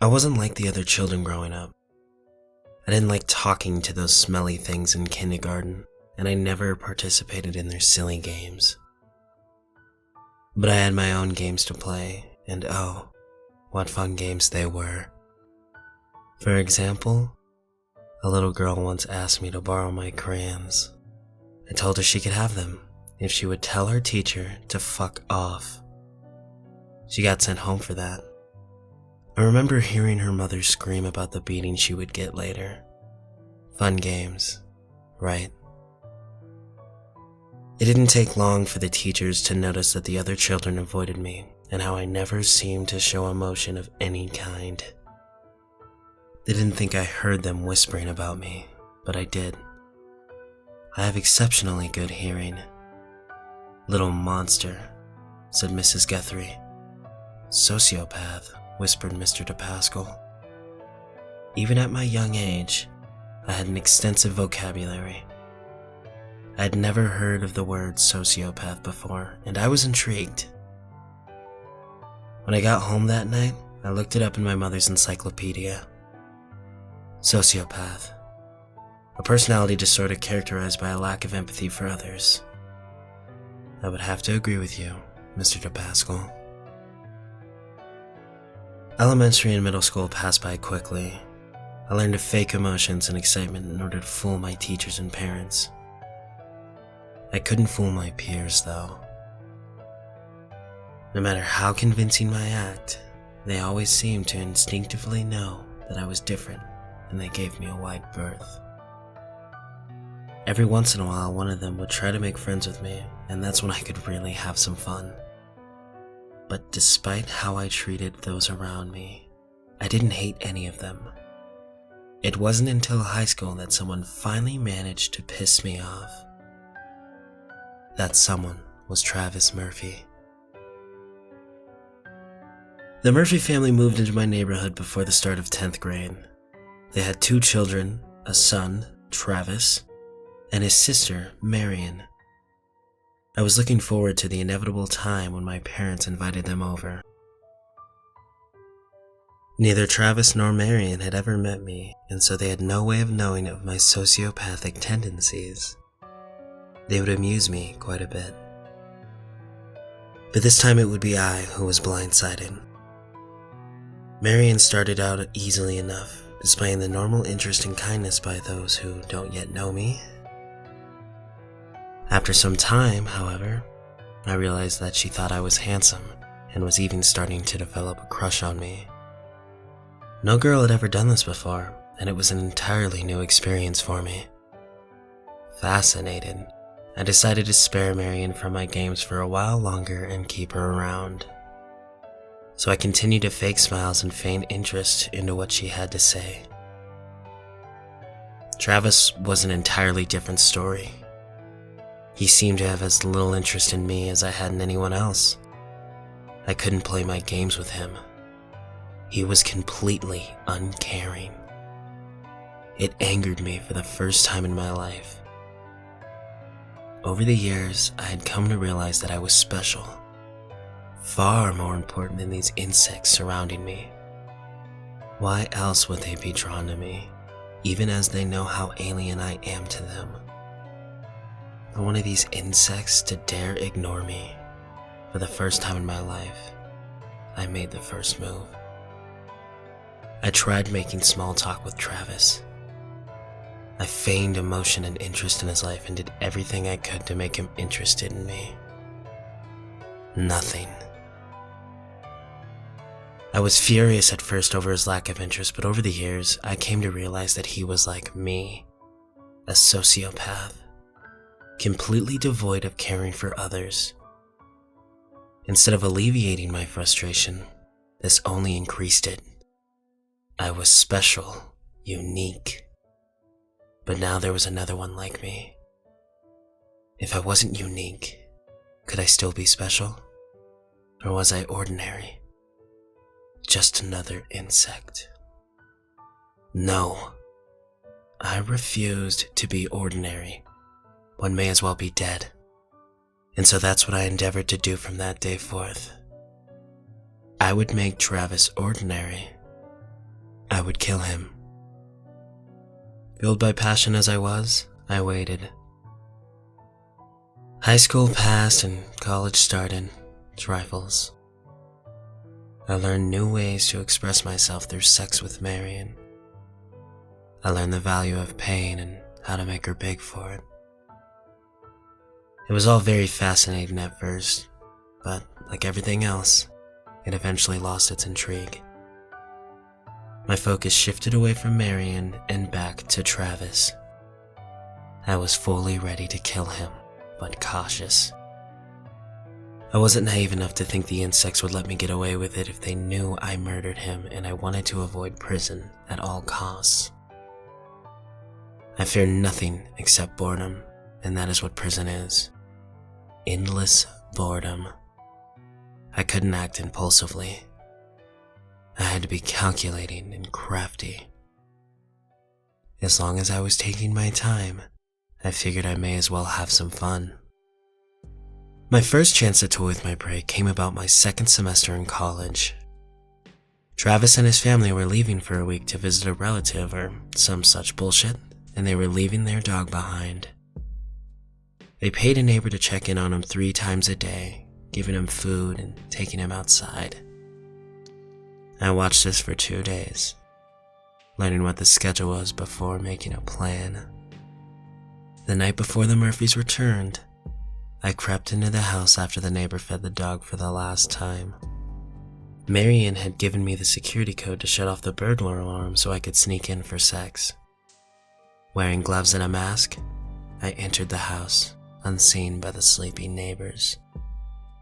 I wasn't like the other children growing up. I didn't like talking to those smelly things in kindergarten, and I never participated in their silly games. But I had my own games to play, and oh, what fun games they were. For example, a little girl once asked me to borrow my crayons. I told her she could have them if she would tell her teacher to fuck off. She got sent home for that. I remember hearing her mother scream about the beating she would get later. Fun games, right? It didn't take long for the teachers to notice that the other children avoided me and how I never seemed to show emotion of any kind. They didn't think I heard them whispering about me, but I did. I have exceptionally good hearing. "Little monster," said Mrs. Guthrie. "Sociopath," whispered Mr. DePascal. Even at my young age, I had an extensive vocabulary. I had never heard of the word sociopath before, and I was intrigued. When I got home that night, I looked it up in my mother's encyclopedia. Sociopath. A personality disorder characterized by a lack of empathy for others. I would have to agree with you, Mr. DePascal. Elementary and middle school passed by quickly. I learned to fake emotions and excitement in order to fool my teachers and parents. I couldn't fool my peers, though. No matter how convincing my act, they always seemed to instinctively know that I was different, and they gave me a wide berth. Every once in a while, one of them would try to make friends with me, and that's when I could really have some fun. But despite how I treated those around me, I didn't hate any of them. It wasn't until high school that someone finally managed to piss me off. That someone was Travis Murphy. The Murphy family moved into my neighborhood before the start of 10th grade. They had 2 children, a son, Travis, and his sister, Marion. I was looking forward to the inevitable time when my parents invited them over. Neither Travis nor Marion had ever met me, and so they had no way of knowing of my sociopathic tendencies. They would amuse me quite a bit. But this time it would be I who was blindsided. Marion started out easily enough, displaying the normal interest and kindness by those who don't yet know me. After some time, however, I realized that she thought I was handsome and was even starting to develop a crush on me. No girl had ever done this before, and it was an entirely new experience for me. Fascinated, I decided to spare Marion from my games for a while longer and keep her around. So I continued to fake smiles and feign interest into what she had to say. Travis was an entirely different story. He seemed to have as little interest in me as I had in anyone else. I couldn't play my games with him. He was completely uncaring. It angered me for the first time in my life. Over the years, I had come to realize that I was special, far more important than these insects surrounding me. Why else would they be drawn to me, even as they know how alien I am to them? For one of these insects to dare ignore me, for the first time in my life, I made the first move. I tried making small talk with Travis. I feigned emotion and interest in his life and did everything I could to make him interested in me. Nothing. I was furious at first over his lack of interest, but over the years, I came to realize that he was like me, a sociopath, completely devoid of caring for others. Instead of alleviating my frustration, this only increased it. I was special, unique. But now there was another one like me. If I wasn't unique, could I still be special? Or was I ordinary? Just another insect. No, I refused to be ordinary. One may as well be dead. And so that's what I endeavored to do from that day forth. I would make Travis ordinary, I would kill him. Fueled by passion as I was, I waited. High school passed and college started. Trifles. I learned new ways to express myself through sex with Marion. I learned the value of pain and how to make her big for it. It was all very fascinating at first, but like everything else, it eventually lost its intrigue. My focus shifted away from Marion and back to Travis. I was fully ready to kill him, but cautious. I wasn't naive enough to think the insects would let me get away with it if they knew I murdered him, and I wanted to avoid prison at all costs. I fear nothing except boredom, and that is what prison is. Endless boredom. I couldn't act impulsively. I had to be calculating and crafty. As long as I was taking my time, I figured I may as well have some fun. My first chance to toy with my prey came about my second semester in college. Travis and his family were leaving for a week to visit a relative or some such bullshit, and they were leaving their dog behind. They paid a neighbor to check in on him 3 times a day, giving him food and taking him outside. I watched this for 2 days, learning what the schedule was before making a plan. The night before the Murphys returned, I crept into the house after the neighbor fed the dog for the last time. Marion had given me the security code to shut off the burglar alarm so I could sneak in for sex. Wearing gloves and a mask, I entered the house, unseen by the sleeping neighbors.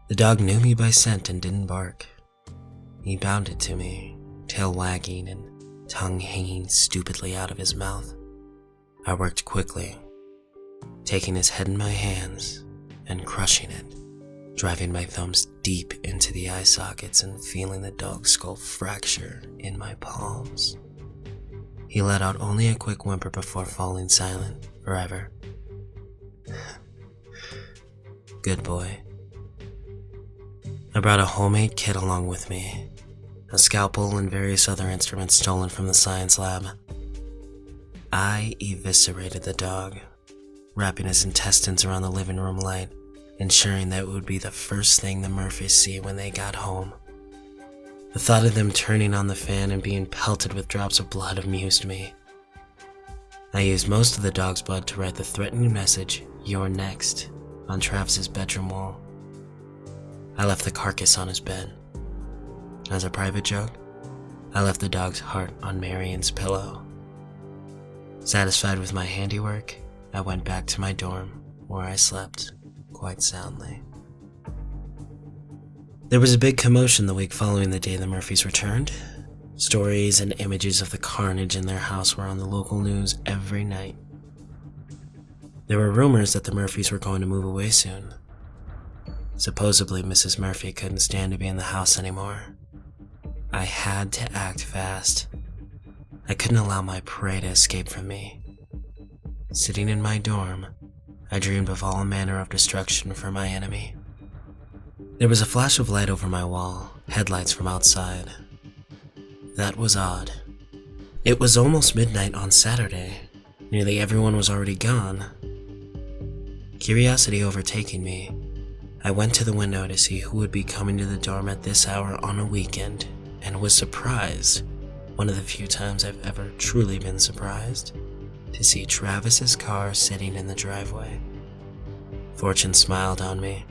The dog knew me by scent and didn't bark. He bounded to me, tail wagging and tongue hanging stupidly out of his mouth. I worked quickly, taking his head in my hands and crushing it, driving my thumbs deep into the eye sockets and feeling the dog's skull fracture in my palms. He let out only a quick whimper before falling silent forever. Good boy. I brought a homemade kit along with me, a scalpel and various other instruments stolen from the science lab. I eviscerated the dog, wrapping his intestines around the living room light, ensuring that it would be the first thing the Murphys see when they got home. The thought of them turning on the fan and being pelted with drops of blood amused me. I used most of the dog's blood to write the threatening message, "You're next," on Travis's bedroom wall. I left the carcass on his bed. As a private joke, I left the dog's heart on Marion's pillow. Satisfied with my handiwork, I went back to my dorm, where I slept quite soundly. There was a big commotion the week following the day the Murphys returned. Stories and images of the carnage in their house were on the local news every night. There were rumors that the Murphys were going to move away soon. Supposedly, Mrs. Murphy couldn't stand to be in the house anymore. I had to act fast. I couldn't allow my prey to escape from me. Sitting in my dorm, I dreamed of all manner of destruction for my enemy. There was a flash of light over my wall, headlights from outside. That was odd. It was almost midnight on Saturday. Nearly everyone was already gone. Curiosity overtaking me, I went to the window to see who would be coming to the dorm at this hour on a weekend, and was surprised, one of the few times I've ever truly been surprised, to see Travis's car sitting in the driveway. Fortune smiled on me.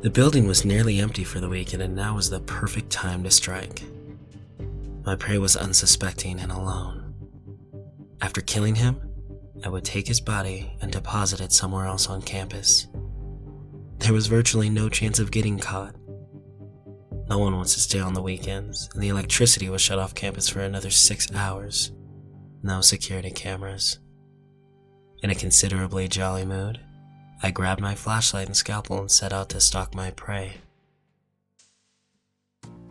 The building was nearly empty for the weekend, and now was the perfect time to strike. My prey was unsuspecting and alone. After killing him, I would take his body and deposit it somewhere else on campus. There was virtually no chance of getting caught. No one wants to stay on the weekends, and the electricity was shut off campus for another 6 hours. No security cameras. In a considerably jolly mood, I grabbed my flashlight and scalpel and set out to stalk my prey.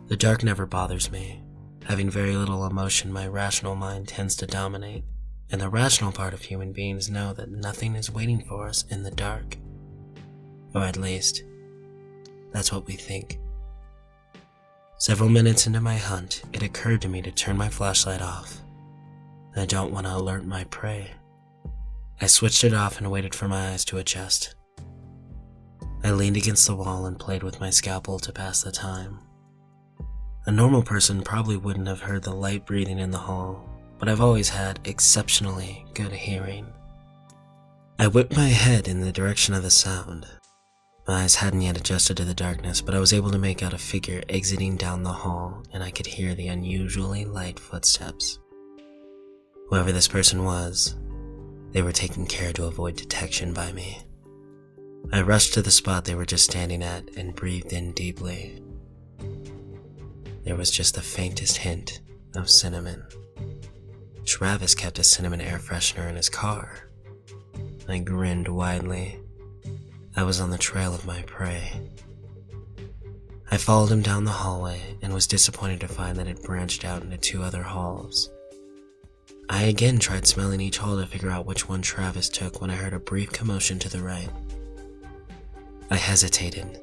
The dark never bothers me. Having very little emotion, my rational mind tends to dominate, and the rational part of human beings know that nothing is waiting for us in the dark. Or at least, that's what we think. Several minutes into my hunt, it occurred to me to turn my flashlight off. I don't want to alert my prey. I switched it off and waited for my eyes to adjust. I leaned against the wall and played with my scalpel to pass the time. A normal person probably wouldn't have heard the light breathing in the hall, but I've always had exceptionally good hearing. I whipped my head in the direction of the sound. My eyes hadn't yet adjusted to the darkness, but I was able to make out a figure exiting down the hall, and I could hear the unusually light footsteps. Whoever this person was, they were taking care to avoid detection by me. I rushed to the spot they were just standing at and breathed in deeply. There was just the faintest hint of cinnamon. Travis kept a cinnamon air freshener in his car. I grinned widely. I was on the trail of my prey. I followed him down the hallway and was disappointed to find that it branched out into 2 other halls. I again tried smelling each hall to figure out which one Travis took when I heard a brief commotion to the right. I hesitated.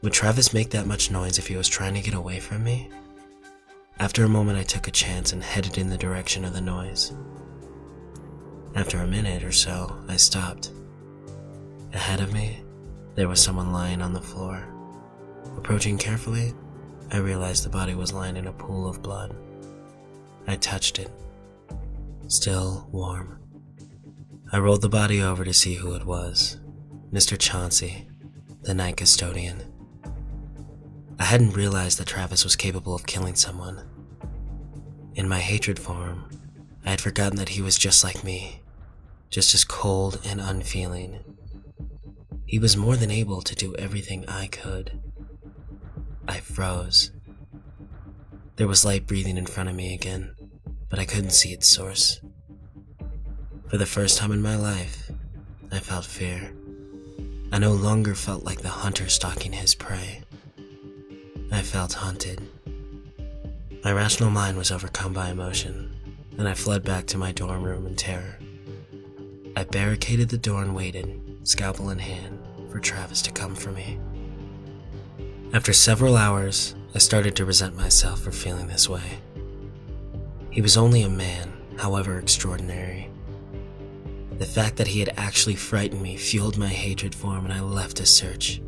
Would Travis make that much noise if he was trying to get away from me? After a moment, I took a chance and headed in the direction of the noise. After a minute or so, I stopped. Ahead of me, there was someone lying on the floor. Approaching carefully, I realized the body was lying in a pool of blood. I touched it. Still warm. I rolled the body over to see who it was. Mr. Chauncey, the night custodian. I hadn't realized that Travis was capable of killing someone. In my hatred for him, I had forgotten that he was just like me, just as cold and unfeeling. He was more than able to do everything I could. I froze. There was light breathing in front of me again, but I couldn't see its source. For the first time in my life, I felt fear. I no longer felt like the hunter stalking his prey. I felt hunted. My rational mind was overcome by emotion, and I fled back to my dorm room in terror. I barricaded the door and waited, scalpel in hand, for Travis to come for me. After several hours, I started to resent myself for feeling this way. He was only a man, however extraordinary. The fact that he had actually frightened me fueled my hatred for him, and I left to search.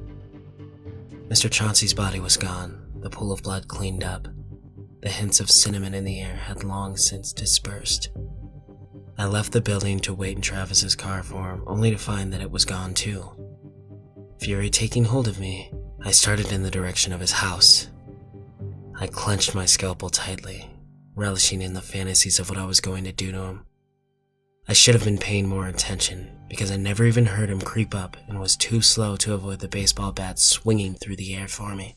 Mr. Chauncey's body was gone, the pool of blood cleaned up. The hints of cinnamon in the air had long since dispersed. I left the building to wait in Travis's car for him, only to find that it was gone too. Fury taking hold of me, I started in the direction of his house. I clenched my scalpel tightly, relishing in the fantasies of what I was going to do to him. I should have been paying more attention, because I never even heard him creep up and was too slow to avoid the baseball bat swinging through the air for me.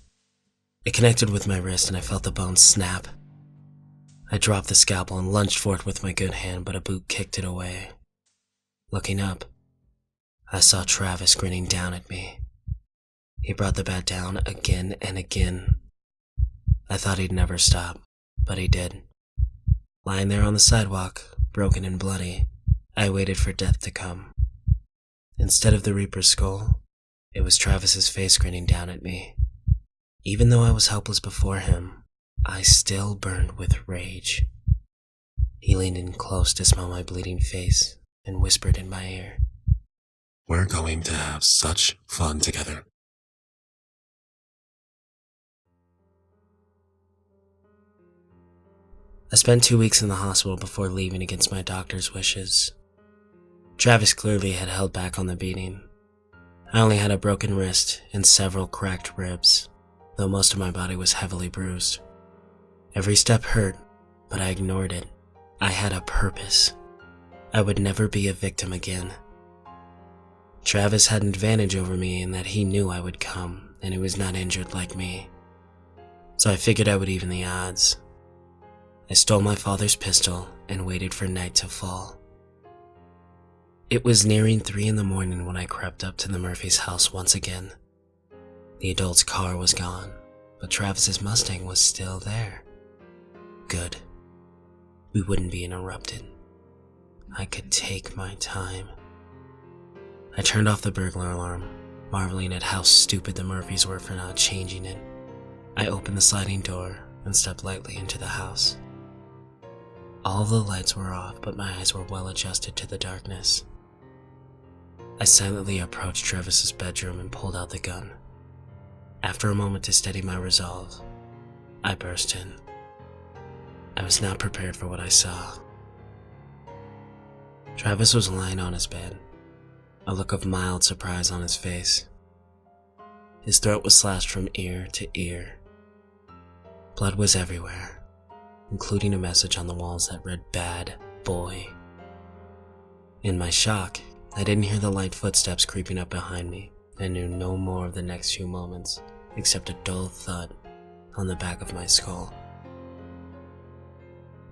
It connected with my wrist and I felt the bone snap. I dropped the scalpel and lunged for it with my good hand, but a boot kicked it away. Looking up, I saw Travis grinning down at me. He brought the bat down again and again. I thought he'd never stop, but he did. Lying there on the sidewalk, broken and bloody, I waited for death to come. Instead of the Reaper's skull, it was Travis's face grinning down at me. Even though I was helpless before him, I still burned with rage. He leaned in close to smell my bleeding face and whispered in my ear, "We're going to have such fun together." I spent 2 weeks in the hospital before leaving against my doctor's wishes. Travis clearly had held back on the beating. I only had a broken wrist and several cracked ribs, though most of my body was heavily bruised. Every step hurt, but I ignored it. I had a purpose. I would never be a victim again. Travis had an advantage over me in that he knew I would come, and he was not injured like me. So I figured I would even the odds. I stole my father's pistol and waited for night to fall. It was nearing 3 a.m. when I crept up to the Murphy's house once again. The adult's car was gone, but Travis's Mustang was still there. Good. We wouldn't be interrupted. I could take my time. I turned off the burglar alarm, marveling at how stupid the Murphys were for not changing it. I opened the sliding door and stepped lightly into the house. All of the lights were off, but my eyes were well adjusted to the darkness. I silently approached Travis's bedroom and pulled out the gun. After a moment to steady my resolve, I burst in. I was not prepared for what I saw. Travis was lying on his bed, a look of mild surprise on his face. His throat was slashed from ear to ear. Blood was everywhere, including a message on the walls that read "Bad Boy." In my shock, I didn't hear the light footsteps creeping up behind me and knew no more of the next few moments except a dull thud on the back of my skull.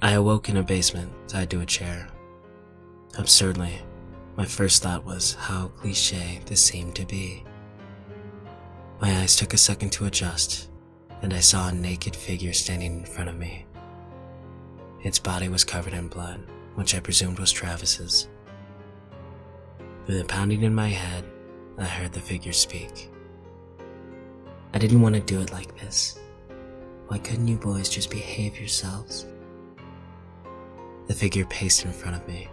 I awoke in a basement tied to a chair. Absurdly, my first thought was how cliché this seemed to be. My eyes took a second to adjust, and I saw a naked figure standing in front of me. Its body was covered in blood, which I presumed was Travis's. Through the pounding in my head, I heard the figure speak. "I didn't want to do it like this. Why couldn't you boys just behave yourselves?" The figure paced in front of me.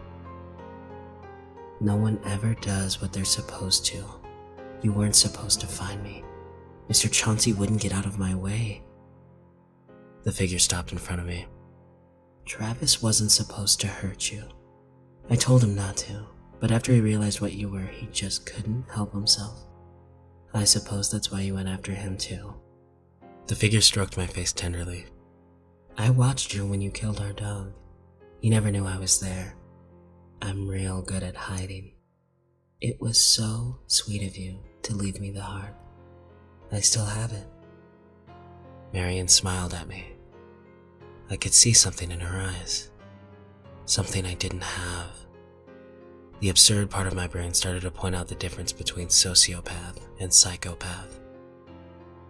"No one ever does what they're supposed to. You weren't supposed to find me. Mr. Chauncey wouldn't get out of my way." The figure stopped in front of me. "Travis wasn't supposed to hurt you. I told him not to, but after he realized what you were, he just couldn't help himself. I suppose that's why you went after him too." The figure stroked my face tenderly. "I watched you when you killed our dog. You never knew I was there. I'm real good at hiding. It was so sweet of you to leave me the heart. I still have it." Marion smiled at me. I could see something in her eyes. Something I didn't have. The absurd part of my brain started to point out the difference between sociopath and psychopath.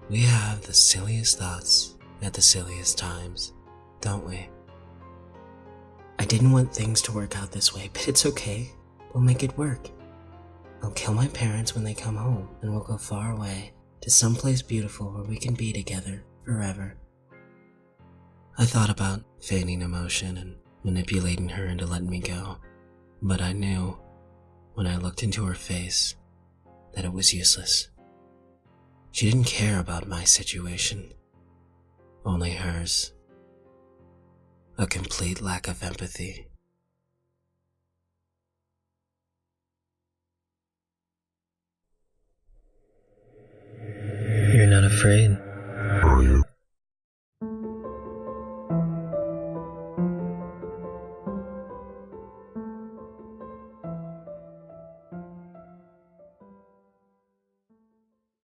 We have the silliest thoughts at the silliest times, don't we? "I didn't want things to work out this way, but it's okay. We'll make it work. I'll kill my parents when they come home, and we'll go far away to someplace beautiful where we can be together forever." I thought about feigning emotion and manipulating her into letting me go, but I knew, when I looked into her face, that it was useless. She didn't care about my situation, only hers. A complete lack of empathy. You're not afraid?